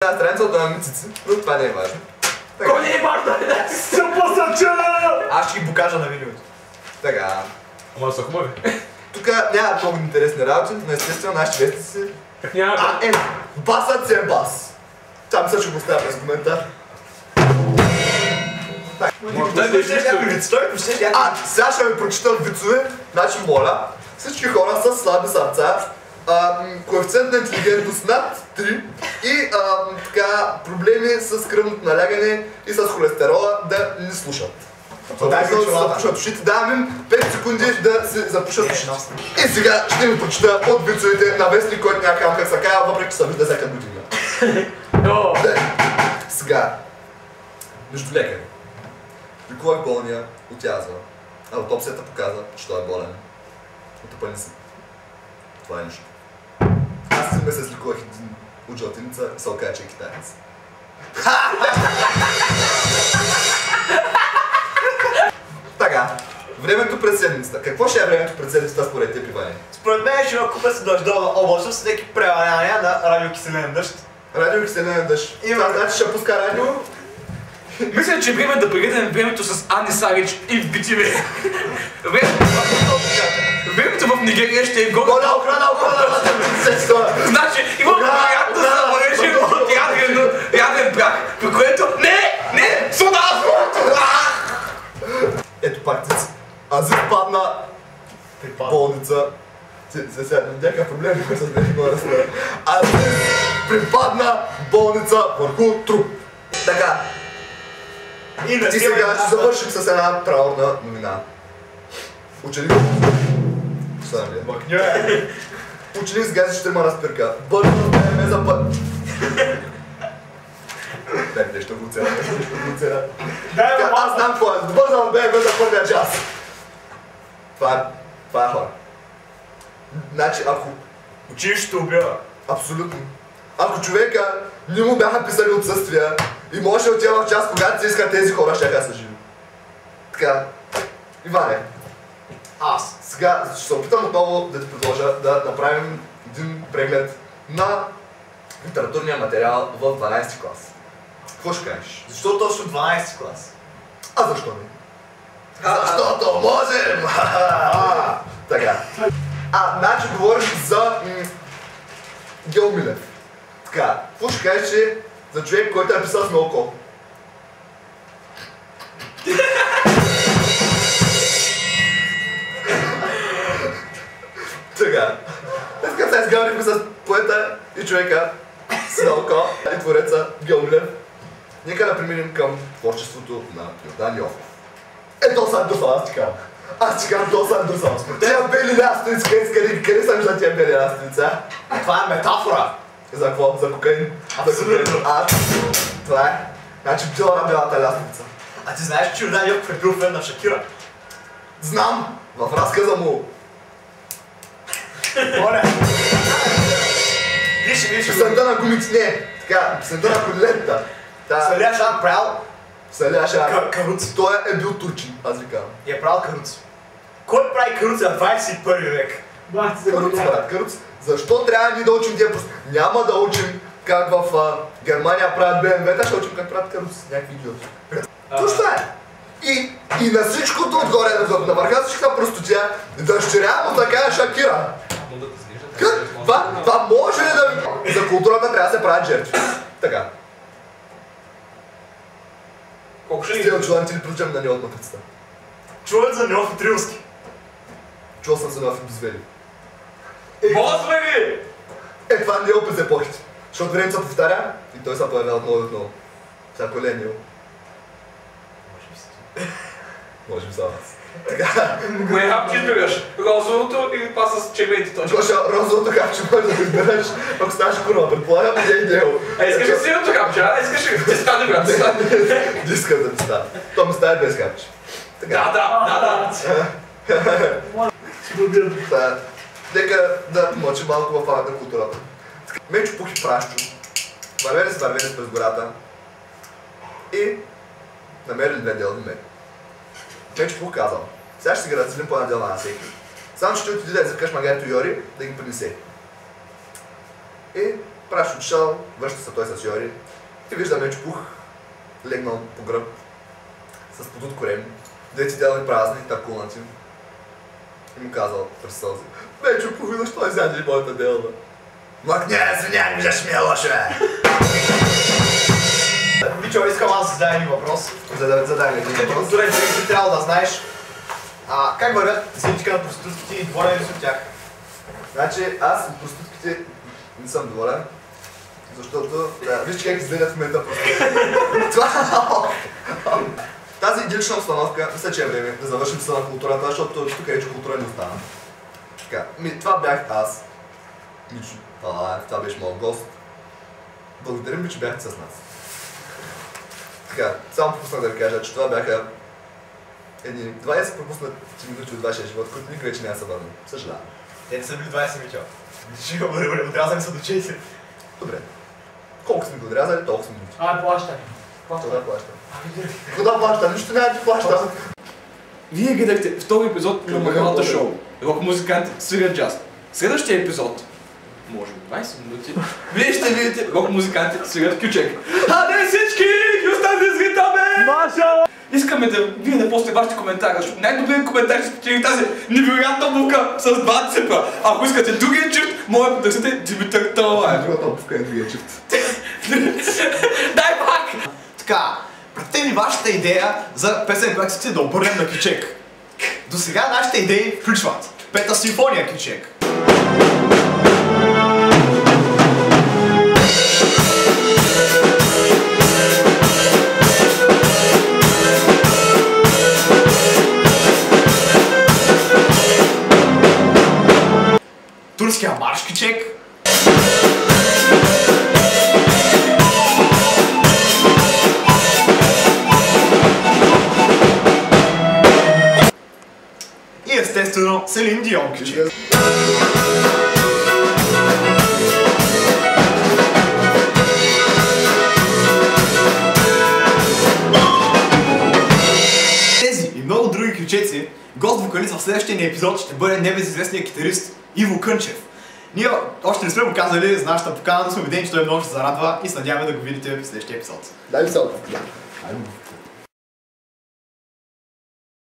Една страница от амицици, но това не е важно. Кой не е важно? Се посъча! Аз ще ги покажа на видеото. Така. Ама да са хубави. Тук няма много интересни работи, но естествено нашите вестници. Как няма? Басът си е бас. Това мисля, че го оставя през коментар. Сега ще ви прочитам вицове. Значи моля, всички хора с слаби сърца, коефициент на интелигентност над 3 и проблеми с кръвното налягане и с холестерола да не слушат. Да се запушат ушите, давам им 5 секунди да се запушат ушите. И сега ще ви прочита от вицовете на вестник, който някакъв как се казва, въпреки че се вижда всяка година. Сега, между лекари. Лекувах болния от язва. Аутопсията показа, че той е болен от апендицит. Това е нищо. Аз си месец лекувах един от жълтеница и се оказа, че е китаец. Така, времето през седмицата. Какво ще е времето през седмицата според теб, Иване? Според мен ще има купа си дъждова облачност с някакви преваляния на радиокиселен дъжд. Радиокиселен дъжд. Това значи ще пуска радио. Мисля, че време да преведем времето с Ани Сарич и в битиве. Времето в Нигерия ще е горе. Охрана! Значи, има вероятност да мореже от яден прах, при което... Не! Суда! Ето пак ти си. Азив падна болница. Сега някакъв проблем с нещо го разпреда. Азив припадна болница върху труп. Така. И сега ще завършим с една траурна новина. Ученик... Ученик с гази 4 разпирка. Бързо БМВ за път. Дай ми нещо го оценя. Аз знам какво е. Бързо БМВ за първия час. Това е хора. Значи ако... Училището убива. Абсолютно. Ако човека не му бяха писали отсъствия и може да отива в час, когато се иска, тези хора ще са живи. Така. Иване. Аз. Сега ще се опитам отново да ти предложа да направим един преглед на литературния материал в 12 клас. Какво ще кажеш? Защо точно 12 клас? А защо не? Защото можем! Така. Значи говорим за Гео Милев. Така, какво ще кажеш, че за човек, който е писал с око? Така. Така сега изгавнихме с поета и човека с око и твореца Гео Милев. Нека да преминем към творчеството на Йордан Йовков. Досан, аз ти казвам. Аз ти казвам досан. Тя бели ластовици, къде съм за тия бели ластовици, а? Това е метафора. За какво? За кокаин? Абсолютно. Това е. Значи била на белата лястовица. А ти знаеш, че Йордан Йовков е бил фен на Шакира? Знам! В разказа му. Моля. Виж. Писанта на гумици, не. Така, писанта на котлетата. Салия Шан правил каруци. Той е бил турчин, аз ви казвам. И е правил каруци. Кой прави каруци в 21 век? Каруци, брат, каруци. Защо трябва ние да учим тия просто? Няма да учим как в Германия правят БМВ-та, ще учим как правят каруци. Някакви идиоти. Точно е. И на всичкото отгоре, на върха всичката простотия, дъщеря му така е Шакира. Това може ли да... За културата трябва да се правят жертви. Така. Колко ще Стил чувам ти ли приличам на него от матрицата? Чуват за Неофи Трилски. Чул съм за Неофи Безвели. Бозме ви! Това не е опит за епохите. Защото времето се повтаря и той се появява отново и отново. Всяко ли е Нил? Може би само аз. Така. Кое хапче избираш? Розовото или па с червените точки? Розовото хапче може да го избереш, ако ставаш курва, предполагам и е идеал. Искаш ли синото хапче, а? Искаш ли? Ти стане, брат, ти стане. Не искам да ти стане. То ми стане без хапче. Да. Нека да мълчим малко във факта на културата. Мечо Пухи Пращо. Вървели се през гората и намерили две делни мечи. Мечо Пух казал: сега ще си ги разделим по една делна на всеки. Само ще отиде да извикаш магарито Йори да ги принесе. И Праш отишъл, връща се той с Йори и вижда Мечо Пух, легнал по гръб, с подут корем, дети дядо празни, такулнати. И му казал през сълзи: Мечо Пух, защо изядеш моята делба? Мак, не, извиняй, виждаш ми е лошо, Вичо, искам аз да задая един въпрос. Задай ми един Като въпрос. културен човек ти трябва да знаеш как вървят синичка на проститутките и доволен ли си от тях? Значи аз от проститутките не съм доволен, защото виж как изгледат в момента проститутките. Тази идилична обстановка, мисля, че е време да завършим с на културата, защото тук вече култура не остана. Така, това бях аз. Мичо Палаев, това беше моят гост. Благодарим ви, че бяхте с нас. Така, само пропуснах да ви кажа, че това бяха едни 20 пропуснати минути от вашия живот, които никога вече няма да се върнат. Съжалявам. Те не са били 20 Мичо. Отрязани са до 4. Добре. Колко сме го отрязали, толкова минути. Плащане. Кога плащам? Кога плащам? Нищо няма да ти плащам. Вие гледахте втори епизод на Махалата шоу. Рок музиканти свирят джаз. Следващия епизод, може би 20 минути, вие ще видите рок музиканти свирят кючек. Аде всички! Хюстън изритаме! Маша! Искаме да вие да после вашите коментари, защото най-добрият коментар ще спечели тази невероятна бувка с 2 цифра. Ако искате другия чифт, моля да търсите Димитър Талалаев. Другата бувка е другия чифт. Дай пак! Така, пратете ми вашата идея за песен, която искате да обърнем на кючек. До сега нашите идеи включват Пета симфония кючек. Турския марш кючек. И естествено Селин Дион кючек. Тези и много други кючеци, гост-вокалист в следващия ни епизод ще бъде небезизвестният китарист Иво Кънчев. Ние още не сме му казали за нашата покана, да сме убедени, че той много ще зарадва и се надяваме да го видите в следващия епизод. Дай ми се опит.